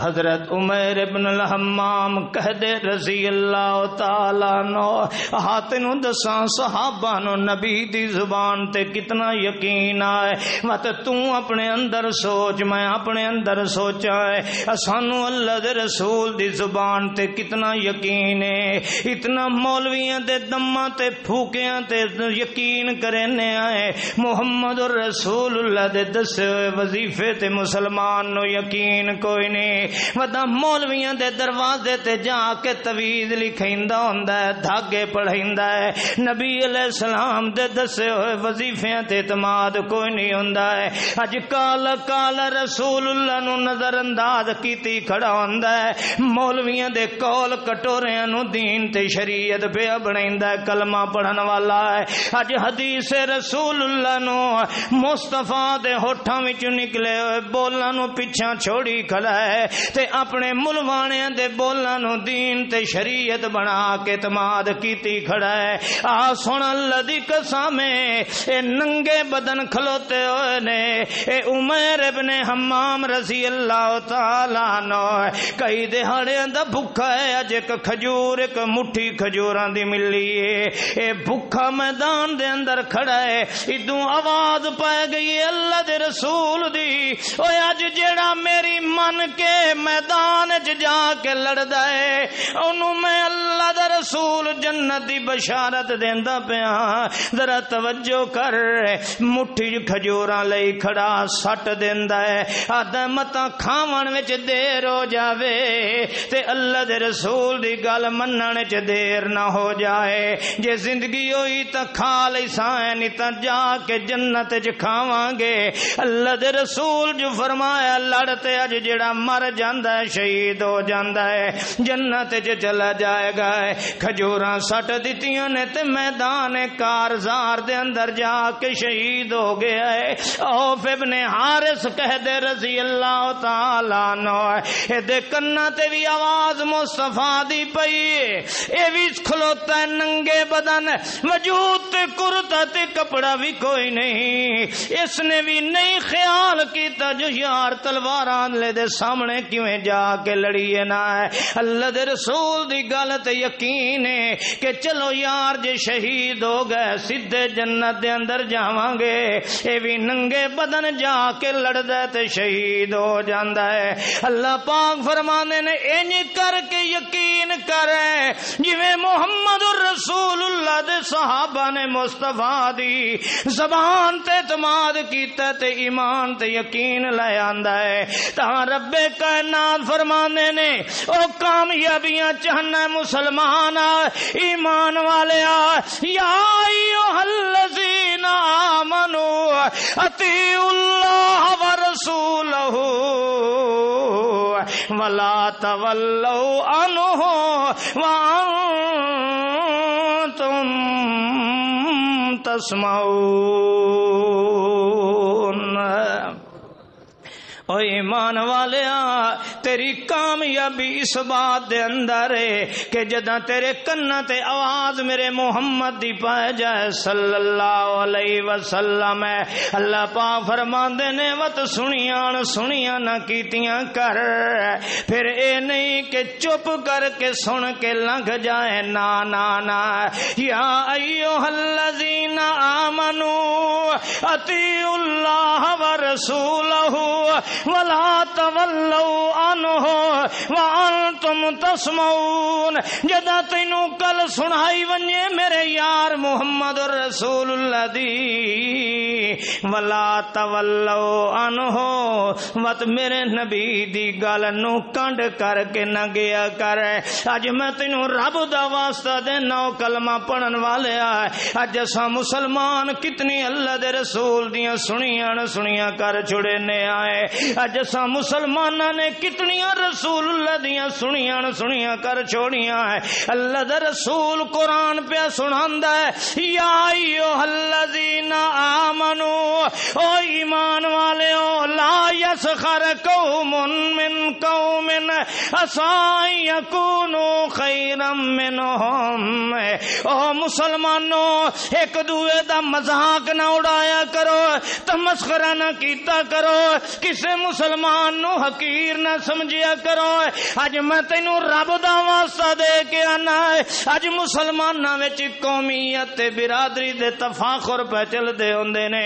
حضرت عمیر ابن الحمام کہہ دے رضی اللہ تعالیٰ عنہ ہاتھنوں دساں صحابہ نو نبی دی زبان تے کتنا یقین آئے، مت تو اپنے اندر سوچ میں اپنے اندر سوچا ہے، سانو اللہ دے رسول دی زبان تے کتنا یقین ہے، اتنا مولویاں دے دماں تے پھوکیاں تے یقین کرنے آئے، محمد الرسول اللہ دے دسے ہوئے وظیفے تے مسلمان نو یقین کوئی نہیں۔ ودا مولویاں دے دروازے تے جا کے تویز لکھیندا ہوندا ہے، دھاگے پڑھیندا ہے، نبی علیہ السلام دے دسے ہوئے وظیفیاں تے اعتماد کوئی نہیں ہوندا ہے۔ اج کال کال رسول اللہ نو نظر انداز کیتی کھڑا ہوندا ہے، مولویاں دے کول کٹوریاں نو دین تے شریعت پہ بنیندا ہے، کلمہ پڑھن والا ہے۔ اج حدیث رسول اللہ نو مصطفیٰ دے ہوٹھاں وچ نکلے ہوئے بولاں نو پیچھا چھوڑی کھڑا ہے تے اپنے ملوانیاں دے بولاں نو دین تے شریعت بنا کے اعتماد کیتی کھڑا ہے۔ آ سن اللہ دی قسم اے ننگے بدن کھلوتے ہوئے نے اے عمر ابن حمام رضی اللہ تعالی عنہ، کئی دہاڑیاں دا بھکھا ہے، اج ایک کھجور ایک مٹھی کھجوراں دی ملی ہے، اے بھکھا میدان دے اندر کھڑا ہے، ادوں آواز پائے گئی ہے اللہ دے رسول دی، اوے اج جیڑا میری من کے میدان چ جا کے لڑدا ہے اونوں میں اللہ دا رسول جنت دی بشارت دیندا پیا۔ ذرا توجہ کر، مٹھی کھجوراں لئی کھڑا سٹ دیندا ہے، آدھا متا کھاون وچ دیر ہو جاوے تے اللہ دے رسول دی گل منن وچ دیر نہ ہو جائے، جے زندگی ہوئی تا کھا لئی سائیں نہیں تا جا کے جنت چ کھاواں گے۔ اللہ دے رسول جو فرمایا لڑتے اج جڑا مر جاندا ہے شہید ہو جاندا ہے، جنت چ چلا جائے گا۔ کھجوراں سٹ دتیاں نے تے میدان کارزار دے اندر جا کے شہید ہو گیا ہے۔ اوف ابن حارث کہہ دے رضی اللہ تعالی عنہ، اے دے کنا تے بھی آواز مصطفیٰ دی پئی، اے بھی کھلوتا ہے ننگے بدن، وجود تے کرتا تے کپڑا بھی کوئی نہیں، اس نے بھی نہیں خیال کیتا جو یار تلواراں لے دے سامنے کیویں جا کے لڑیے نہ ہے۔ اللہ دے رسول دی گل تے یقین ہے کہ چلو یار جے شہید ہو گئے سیدھے جنت دے اندر جاواں گے، اے بھی ننگے بدن جا کے لڑدا تے شہید ہو جاندا ہے۔ اللہ پاک فرمانے نے انج کر کے یقین کرے جویں محمد الرسول اللہ دے صحابہ نے مصطفیٰ دی زبان تے اعتماد کیتا تے ایمان تے یقین لے آندا ہے، تاں رب کائنات فرمانے نے او کامیابیاں چاہنا مسلمان ایمان والے یا ایھا الذین آمنوا اطیعوا اللہ ورسولہ ولا تولوا عنہ وانتم تسمعون۔ او ایمان والیا تیری کامیابی اس بات دے اندر ہے کہ جداں تیرے کنا تے آواز میرے محمد دی پائے جائے صلی اللہ علیہ وسلم، اللہ پاک فرماندے نے وت سنیاں نہ کیتیاں کر، پھر اے نہیں کہ چپ کر کے سن کے لنگھ جائے، نا نا نا، یا ایھا الذین آمنوا اطیعوا اللہ ورسولہ ولا تولوا عنہ وانتم تسمعون۔ جدا تینوں کل سنائی ونجے میرے یار محمد رسول اللہ دی، ولا تولوا عنہ، وت میرے نبی دی گل نو کنڈ کر کے نہ گیا کر۔ اج میں تینوں رب دا واسطہ دینا کلمہ پڑھن والے اج اساں مسلمان کتنی اللہ دے رسول دیاں سنیاں کر چھڑے نے آئے، اج اساں مسلماناں نے کتنیاں رسول اللہ دیاں سنیاں کر چھوڑیاں ہے۔ اللہ دا رسول قرآن پہ سناندا ہے، یا ایھا الذین آمنوا، او ایمان والےو، لا یسخر قوم من قوم عسى یکونوا خیرا منہم۔ او مسلمانوں ایک دوے دا مذاق نہ اڑایا کرو، تمسخرہ نہ کیتا کرو، کسے مسلمان نو حقیر نہ سمجھیا کرو۔ اج میں تینوں رب دا واسطہ دے کے آنا ہے، اج مسلماناں وچ قومیت تے برادری دے تفاخر پہ چل دے ہوندے نے،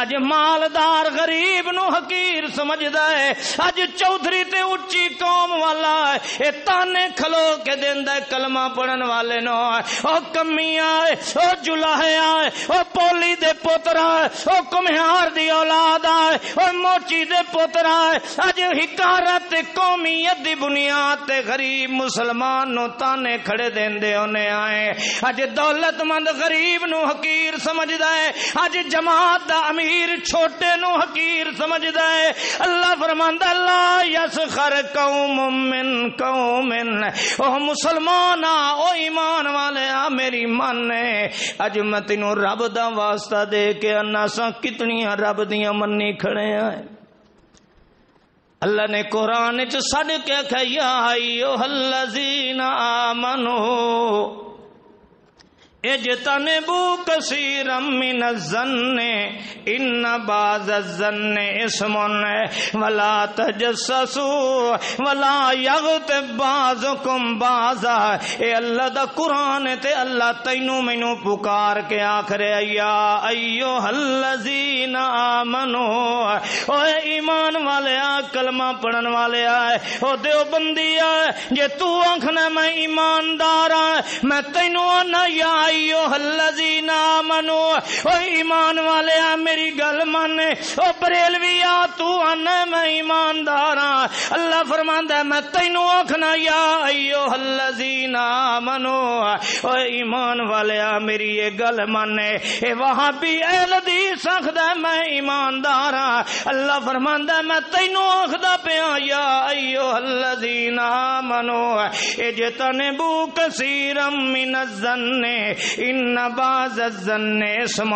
اج مالدار غریب نو حقیر سمجھدا ہے، اج چودھری تے تے اچھی قوم والا ہے، اے تانے کھلو کے دیندا ہے کلمہ پڑھن والے نو، او کمیاں ہے، او جلاہیا ہے، او پولی دے پوترا ہے، او کمہار دی اولاد ہے، او موچی دے پوترا ہے، اج حکارت قومیت دی بنیاد تے غریب مسلمان نو تانے کھڑے دیندے ہونے آئے، اج دولت مند غریب نو حقیر سمجھدا ہے، اج جماعت دا امیر چھوٹے نو حقیر سمجھدا ہے۔ اللہ فرماندا لا یسخر قوم من قوم، او مسلمان او ایمان والے میری من ہے، اج میں تینوں رب دا واسطہ دے کے اناساں کتنیاں رب دیاں منی کھڑے ہیں۔ اللہ نے قرآن وچ سڈ کے کہا یا ایھا الذین آمنو اجتنبوا کثیرا من الظن ان بعض الظن اسم ولا تجسسوا ولا یغتب بعضکم بعضا۔ اے اللہ دا قرآن تے اللہ تینوں مینوں پکار کے آکھرے یا ایھا الذین آمنو، او ایمان والے کلمہ پڑھن والے آئے، او دیوبندی آئے، جے تو آکھنا میں ایماندار ہاں میں تینوں آنا یا ایھا الذین آمنو، او ایمان والے میری گل مان، او بریلوی آ تو آنا میں ایماندار ہاں۔ اللہ فرماندا ہے میں تینوں آکھنا یا ایھا الذین آمنو، او ایمان والے میری یہ گل مان۔ اے وہابی اہل حدیث آکھدا میں ایماندار ہاں، اللہ فرماندا ہے میں تینوں آکھدا پیا یا ایھا الذین آمنو اجتنبوا کثیرا من الظن ان بعض الظن اسم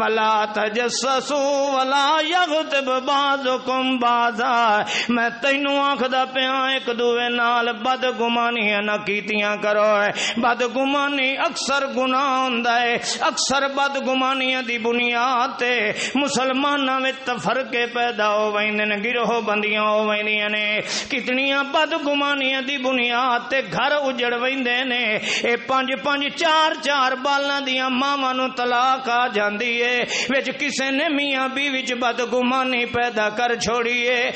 ولا تجسسوا ولا یغتب بعضکم بعضا۔ میں تینوں آکھدا پیا ایک دوے نال بدگمانیاں نہ کیتیاں کرو، بدگمانی اکثر گناہ ہوندا ہے، اکثر بدگمانیاں دی بنیاد تے مسلماناں وچ تفرقے پیدا ہو ویندے نے، گروہ بندیاں ہو ویندیاں نے، کتنیاں بدگمانیاں دی بنیاد تے گھر اجڑ ویندے نے۔ اے پانچ پانچ چار چار بالاں دیاں ماواں نو طلاق آ جاندی ہے، وچ کسے نے میاں بیوی وچ بدگمانی پیدا کر چھوڑی ہے،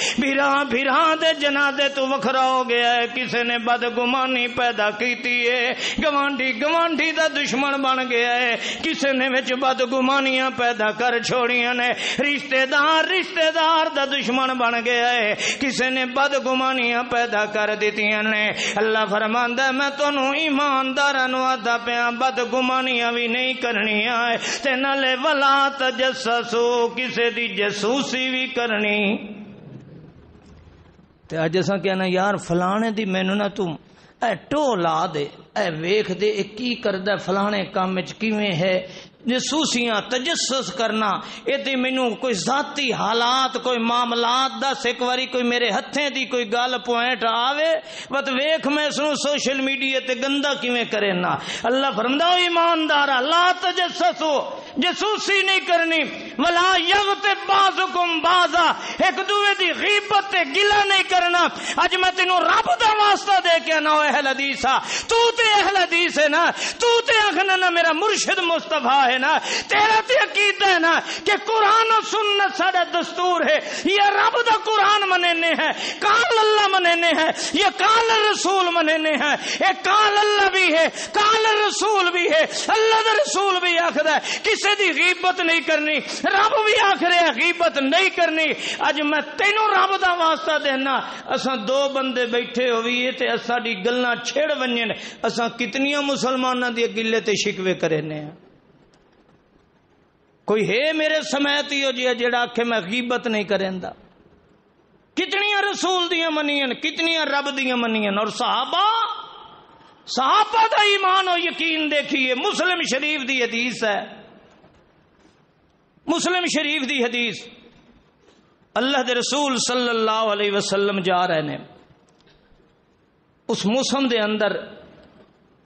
بھیراں دے جنازے تو وکھرا ہو گیا ہے، کسے نے بدگمانی پیدا کیتی ہے، گوانڈی دا دشمن بن گیا ہے، کسے نے وچ بدگمانیاں پیدا کر چھوڑیاں نے، رشتہ دار دا دشمن بن گیا ہے، کسے نے بدگمانیاں پیدا کر دتیاں نے۔ اللہ فرماندا ہے میں تانوں ایمانداراں نو آدا پیا بدگمانیاں بھی نہیں کرنیاں تے نالے ولا تجسسو کسے دی جاسوسی بھی کرنی۔ تے اج اساں کہنا یار فلانے دی مینوں نہ تو اے ٹو لا دے، اے ویکھ دے اے کی کردا فلانے کام وچ کیویں ہے، جاسوسیاں تجسس کرنا، اے تے مینوں کوئی ذاتی حالات کوئی معاملات دس، ایک واری کوئی میرے ہتھیں دی کوئی گل پوائنٹ آوے بت ویکھ میں اس نو سوشل میڈیا تے گندا کیویں کرے نا۔ اللہ فرماتا ہے ایماندارا لا تجسسو، جاسوسی نہیں کرنی، ولا یغتب بعضکم بعضا، ایک دوے دی غیبت تے گلہ نہیں کرنا۔ اج میں تینوں رب دا واسطہ دے کے نا اہل حدیث تو تے اہل حدیث ہے نا، تو تے آکھنا نا میرا مرشد مصطفیٰ ہے نا، تیرا تے عقیدہ ہے نا کہ قرآن و سنت ساڈا دستور ہے، یہ رب دا قرآن مننے ہے، قال اللہ مننے ہے، یہ قال الرسول مننے ہے، یہ قال اللہ بھی ہے قال الرسول بھی ہے، اللہ دا رسول بھی آکھدا ہے کسے دی غیبت نہیں کرنی، رب بھی آکھرے غیبت نہیں کرنی۔ اج میں تینوں رب دا واسطہ دینا، اساں دو بندے بیٹھے ہوئیے تے ساڈی گلاں چھڑ ونجن، اساں کتنیاں مسلماناں دی گلے تے شکوے کرنے ہیں۔ کوئی ہے میرے سمیت ہی ہو جڑا آکھے میں غیبت نہیں کریندا؟ کتنیاں رسول دیاں منیاں، کتنیاں رب دیاں منیاں، اور صحابہ دا ایمان و یقین دیکھیے۔ مسلم شریف دی حدیث ہے، مسلم شریف دی حدیث، اللہ دے رسول صلی اللہ علیہ وسلم جا رہے نے، اس موسم دے اندر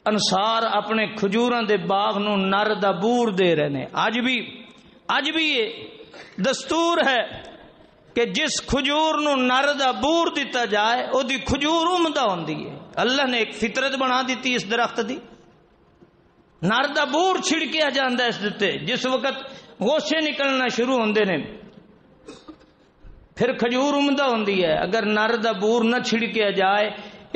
انصار اپنے کھجوراں دے باغ نو نر دا بور دے رہے نے۔ اج بھی یہ دستور ہے کہ جس کھجور نو نر دا بور دیتا جائے او دی کھجور عمدہ ہوندی ہے۔ اللہ نے ایک فطرت بنا دیتی اس درخت دی، نر دا بور چھڑکیا جاندا اس دتے، جس وقت گوشے نکلنا شروع ہوندے نے پھر کھجور عمدہ ہوندی ہے. اگر نر دا بور نہ چھڑکیا جائے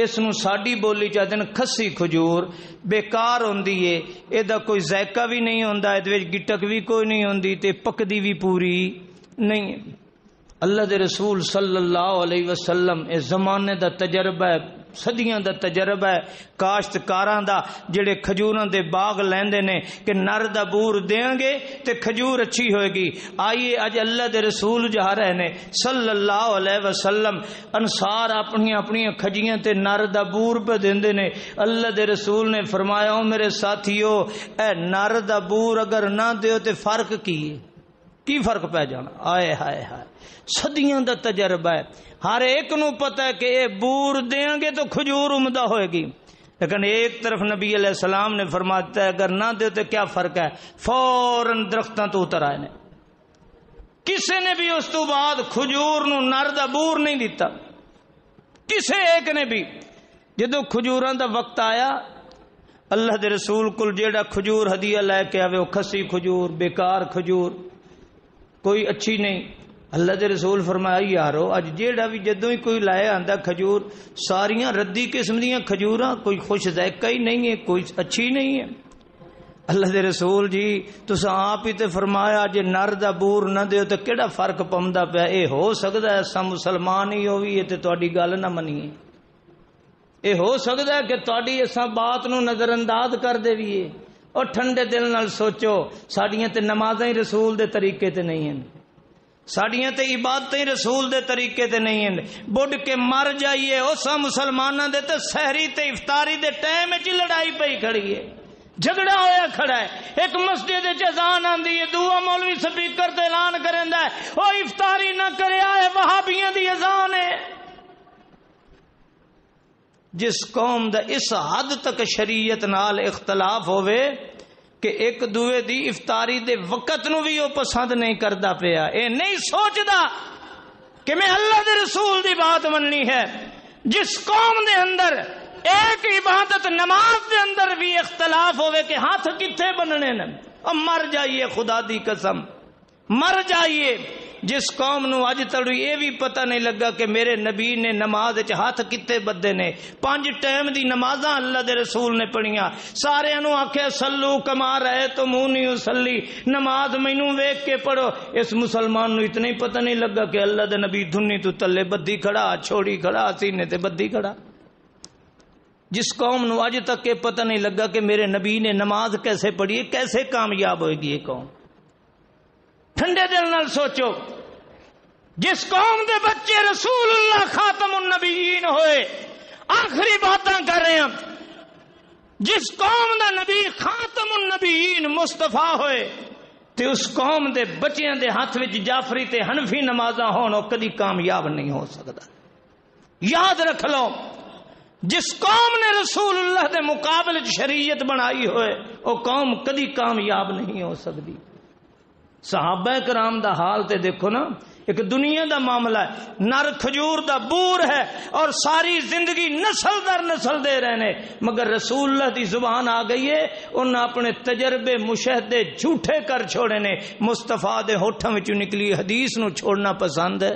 اس نو ساڈی بولی چاہتے ہیں کھسی کھجور بیکار ہوندی ہے. اے دا کوئی ذائقہ بھی نہیں ہوندا, اے وچ گٹک بھی کوئی نہیں ہوندی تے پکدی بھی پوری نہیں. اللہ دے رسول صلی اللہ علیہ وسلم اے زمانے دا تجربہ ہے, صدیاں دا تجربہ ہے کاشتکاراں دا جڑے کھجوراں دے باغ لیندے نے کہ نر دا بور دیاں گے تے کھجور اچھی ہوئے گی. آئیے اج اللہ دے رسول جا رہے نے صلی اللہ علیہ وسلم, انصار اپنی اپنی کھجیاں تے نر دا بور پہ دیندے نے. اللہ دے رسول نے فرمایا او میرے ساتھیو اے نر دا بور اگر نہ دیو تے فرق کی فرق پہ جانا. آئے ہائے ہائے, صدیاں دا تجربہ ہے, ہر ایک نو پتہ ہے کہ اے بور دیاں گے تو کھجور عمدہ ہوئے گی. لیکن ایک طرف نبی علیہ السلام نے فرماتا ہے اگر نہ دے تو کیا فرق ہے, فوراً درختاں تو اتر آئے نے. کسے نے بھی اس تو بعد کھجور نو نر دا بور نہیں دیتا, کسے ایک نے بھی. جدو کھجوراں دا وقت آیا اللہ دے رسول کل جیڑا کھجور ہدیہ لے کے آوے وہ کھسی کھجور, بیکار کھجور, کوئی اچھی نہیں. اللہ دے رسول فرمایا یارو اج جیڑا بھی جدوں ہی کوئی لائے آندا کھجور ساریاں ردی قسم دیاں کھجوراں, کوئی خوش ذائقہ ہی نہیں ہے, کوئی اچھی نہیں ہے. اللہ دے رسول جی تساں آپ ہی تے فرمایا جے نر دا بور نہ دیو تے کیڑا فرق پوندا پیا. اے ہو سکدا ہے سا مسلمان ہی ہووی تے تہاڈی گل نہ منیے, اے ہو سکدا ہے کہ تہاڈی اساں بات نو نظر انداز کر دیویے. اور ٹھنڈے دل نال سوچو ساڈیاں تے نمازاں ہی رسول دے طریقے تے نہیں ہیں, ساڑیاں تے عبادتیں رسول دے طریقے تے نہیں ہیں. بڑھ کے مر جائیے اسا مسلماناں دے تے سحری تے افطاری دے ٹائم وچ لڑائی پئی کھڑی ہے, جھگڑا ہویا کھڑا ہے. ایک مسجد وچ اذان آندی ہے, دوسرا مولوی سپیکر تے اعلان کریندا ہے او افطاری نہ کریا ہے وہابیاں دی اذان ہے. جس قوم دا اس حد تک شریعت نال اختلاف ہوئے کہ ایک دوے دی افطاری دے وقت نو بھی وہ پسند نہیں کردا پیا, اے نہیں سوچدا کہ میں اللہ دے رسول دی بات مننی ہے. جس قوم دے اندر ایک عبادت نماز دے اندر بھی اختلاف ہوئے کہ ہاتھ کتھے بننے نے, اب مر جائیے خدا دی قسم مر جائیے. جس قوم نو اج تڑی یہ بھی پتہ نہیں لگا کہ میرے نبی نے نماز وچ ہاتھ کتے بدے نے. 5 ٹائم دی نمازاں اللہ دے رسول نے پڑھیاں, سارے نو آکھیا سلو کما رہے تو مونی اسلی, نماز مینوں ویکھ کے پڑھو. اس مسلمان نو اتنا ہی پتہ نہیں لگا کہ اللہ دے نبی دھنی تو تلے بدی کھڑا, چھوڑی کھڑا, سینے تے بدی کھڑا. جس قوم نو اج تک یہ پتہ نہیں لگا کہ میرے نبی نے نماز کیسے پڑھی ہے, کیسے کامیاب ہوئے گی یہ قوم. ٹھنڈے دل نال سوچو, جس قوم دے بچے رسول اللہ خاتم النبیین ہوئے آخری باتاں کر رہے ہیں, جس قوم دا نبی خاتم النبیین مصطفیٰ ہوئے تے اس قوم دے بچیاں دے ہاتھ وچ جعفری تے حنفی نمازاں ہون, کدی کامیاب نہیں ہو سکتا. یاد رکھ لو جس قوم نے رسول اللہ دے مقابلے شریعت بنائی ہوئے وہ قوم کدی کامیاب نہیں ہو سکتی. صحابہ کرام دا حال تے دیکھو نا, ایک دنیا دا معاملہ ہے, نر کھجور دا بور ہے اور ساری زندگی نسل در نسل دے رہنے, مگر رسول اللہ دی زبان آ گئی ہے انہاں اپنے تجربے مشاہدے جھوٹے کر چھوڑے نے. مصطفیٰ دے ہوٹھاں وچوں نکلی حدیث نو چھوڑنا پسند ہے.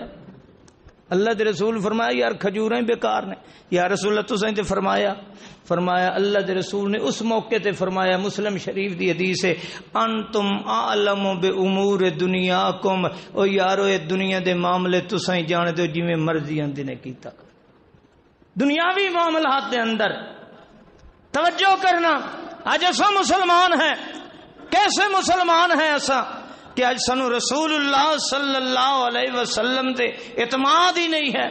اللہ دے رسول فرمایا یار کھجوراں بیکار نے. یا رسول اللہ تساں تے فرمایا اللہ دے رسول نے اس موقع تے فرمایا, مسلم شریف دی حدیث ہے, انتم اعلم بامور دنیاکم, او یارو اے دنیا دے معاملے تساں ہی جان دے جویں مرضی اندے نے کیتا. دنیاوی معاملات دے اندر توجہ کرنا. اج اساں مسلمان ہیں, کیسے مسلمان ہیں اساں کہ اج سانو رسول اللہ صلی اللہ علیہ وسلم تے اعتماد ہی نہیں ہے.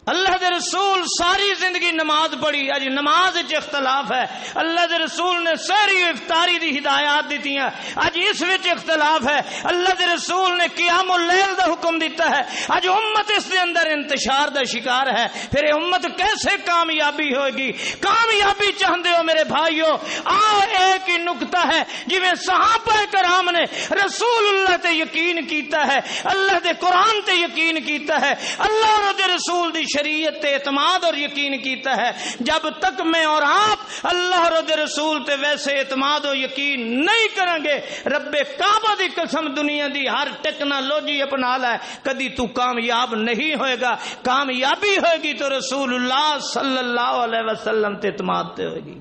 اللہ دے رسول ساری زندگی نماز پڑھی, اج نماز وچ اختلاف ہے. اللہ دے رسول نے سحری و افطاری دی ہدایات دیتی ہیں, اج اس وچ اختلاف ہے. اللہ دے رسول نے قیام اللیل دا حکم دیتا ہے, اج امت اس دے اندر انتشار دا شکار ہے. پھر امت کیسے کامیابی ہوئے گی؟ کامیابی چاہندے ہو میرے بھائیو, آؤ ایک ہی نقطہ ہے, جویں صحابہ کرام نے رسول اللہ تے یقین کیتا ہے, اللہ دے قرآن تے یقین کیتا ہے, اللہ اور دے رسول دی شریعت تے اعتماد اور یقین کیتا ہے، جب تک میں اور آپ اللہ اور دے رسول تے ویسے اعتماد و یقین نہیں کریں گے، رب کعبہ دی قسم دنیا دی ہر ٹیکنالوجی اپنا لے، کدی تو کامیاب نہیں ہوئے گا۔ کامیابی ہوئے گی تو رسول اللہ صلی اللہ علیہ وسلم تے اعتماد تے ہوئے گی۔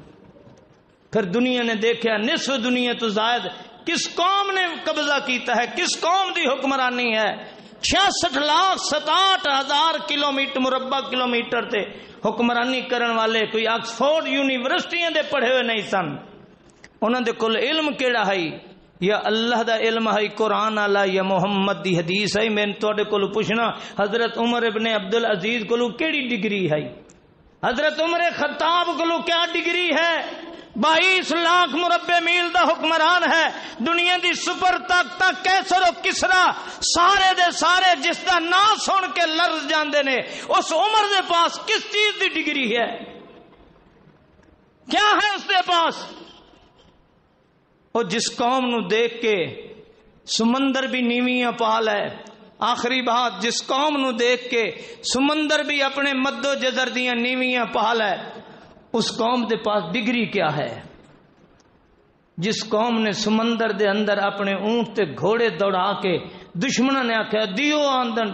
پھر دنیا نے دیکھا نصف دنیا تو زائد کس قوم نے قبضہ کیتا ہے، کس قوم دی حکمرانی ہے۔ 66,67,000 کلومیٹر مربع کلومیٹر تے حکمرانی کرن والے کوئی آکسفورڈ یونیورسٹیاں دے پڑھے ہوئے نہیں سن۔ انہاں دے کول علم کیڑا ہے؟ یا اللہ دا علم ہے قرآن والا یا محمد دی حدیث ہے؟ میں تواڈے کول پوچھنا، حضرت عمر ابن عبد العزیز کولو کیڑی ڈگری ہے؟ حضرت عمر خطاب کولو کیا ڈگری ہے؟ 22 لاکھ مربع میل دا حکمران ہے، دنیا دی سپر طاقت کیسر و کسرا سارے دے سارے جس دا نام سن کے لرز جاندے نے، اس عمر دے پاس کس چیز دی ڈگری ہے؟ کیا ہے اس دے پاس؟ اور جس قوم نو دیکھ کے سمندر بھی نیویاں پا لے، آخری بات، جس قوم نو دیکھ کے سمندر بھی اپنے مد و جزر دیاں نیویاں پا لے، اس قوم دے پاس ڈگری کیا ہے؟ جس قوم نے سمندر دے اندر اپنے اونٹ تے گھوڑے دوڑا کے دشمنوں نے آخیا دیو آندن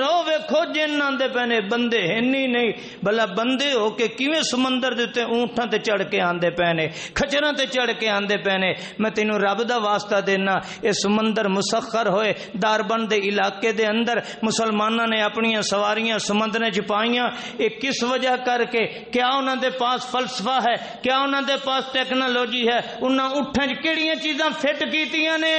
او ویکھو جن آندے پینے، بندے ہنی نہیں، بلا بندے ہو کے کیویں سمندر دے تے اونٹاں تے چڑھ کے آندے پینے، کھچراں تے چڑھ کے آندے پینے۔ میں تینوں رب دا واسطہ دینا، اے سمندر مسخر ہوئے داربند دے علاقے دے اندر مسلماناں نے اپنی سواریاں سمندر چ پائیاں، اے کس وجہ کر کے؟ کیا انہاں دے پاس فلسفہ ہے؟ کیا انہاں دے پاس ٹیکنالوجی ہے؟ انہاں اٹھاں کیڑیاں چیزاں فٹ کیتیاں نے؟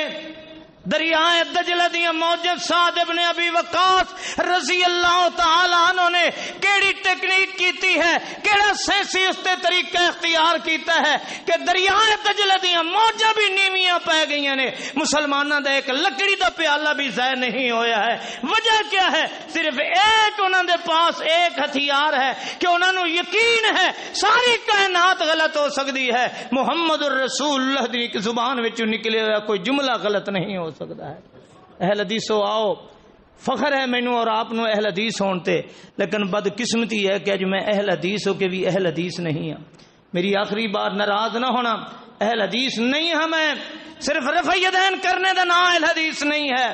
دریائے دجلہ دیاں موجیں سعد ابن ابی وقاص رضی اللہ تعالی عنہ نے کیڑی ٹیکنیک کیتی ہے، کیڑا سینسی اس تے طریقہ اختیار کیتا ہے کہ دریائے دجلہ دیاں موجیں بھی نیویاں پہ گئیاں نے، مسلمانوں دا ایک لکڑی دا پیالہ بھی ضائع نہیں ہویا ہے۔ وجہ کیا ہے؟ صرف ایک انہوں دے پاس ایک ہتھیار ہے کہ انہوں نے یقین ہے ساری کائنات غلط ہو سکتی ہے، محمد الرسول اللہ دی زبان وچوں نکلے ہوا کوئی جملہ غلط نہیں ہو سکتا ہے۔ اہل حدیثو آؤ، فخر ہے مینوں اور آپ نو اہل حدیث ہون تے، لیکن بدقسمتی ہے کہ اج میں اہل حدیث ہو کے بھی اہل حدیث نہیں ہوں۔ میری آخری بار ناراض نہ ہونا، اہل حدیث نہیں ہوں میں، صرف رفع یدین کرنے دا نام اہل حدیث نہیں ہے،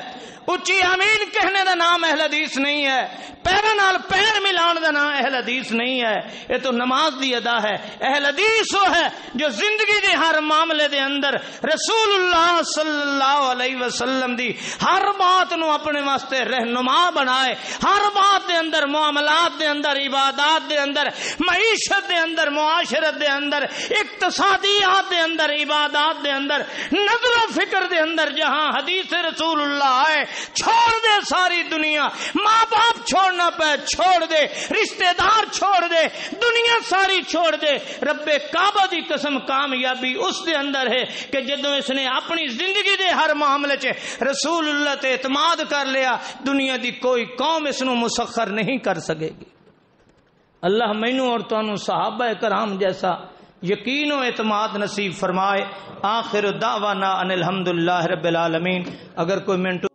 اچھی آمین کہنے دا نام اہل حدیث نہیں ہے، پیروں نال پیر ملان دا نام اہل حدیث نہیں ہے، یہ تو نماز دی ادا ہے۔ اہل حدیث وہ ہے جو زندگی دے ہر معاملے دے اندر رسول اللہ صلی اللہ علیہ وسلم دی ہر بات نو اپنے واسطے رہنما بنائے، ہر بات دے اندر، معاملات دے اندر، عبادات دے اندر، معیشت دے اندر، معاشرت دے اندر، اقتصادیات دے اندر، عبادات دے اندر، نظر و فکر دے اندر جہاں حدیث رسول اللہ ہے چھوڑ دے ساری دنیا، ماں باپ چھوڑنا پہ چھوڑ دے، رشتہ دار چھوڑ دے، دنیا ساری چھوڑ دے۔ رب کعبہ دی قسم کامیابی اس دے اندر ہے کہ جدوں اس نے اپنی زندگی دے ہر معاملے چ رسول اللہ تے اعتماد کر لیا، دنیا دی کوئی قوم اس نو مسخر نہیں کر سکے گی۔ اللہ مینوں اور تانوں صحابہ کرام جیسا یقین و اعتماد نصیب فرمائے۔ آخر دعوانا ان الحمدللہ رب العالمین۔ اگر کوئی منٹ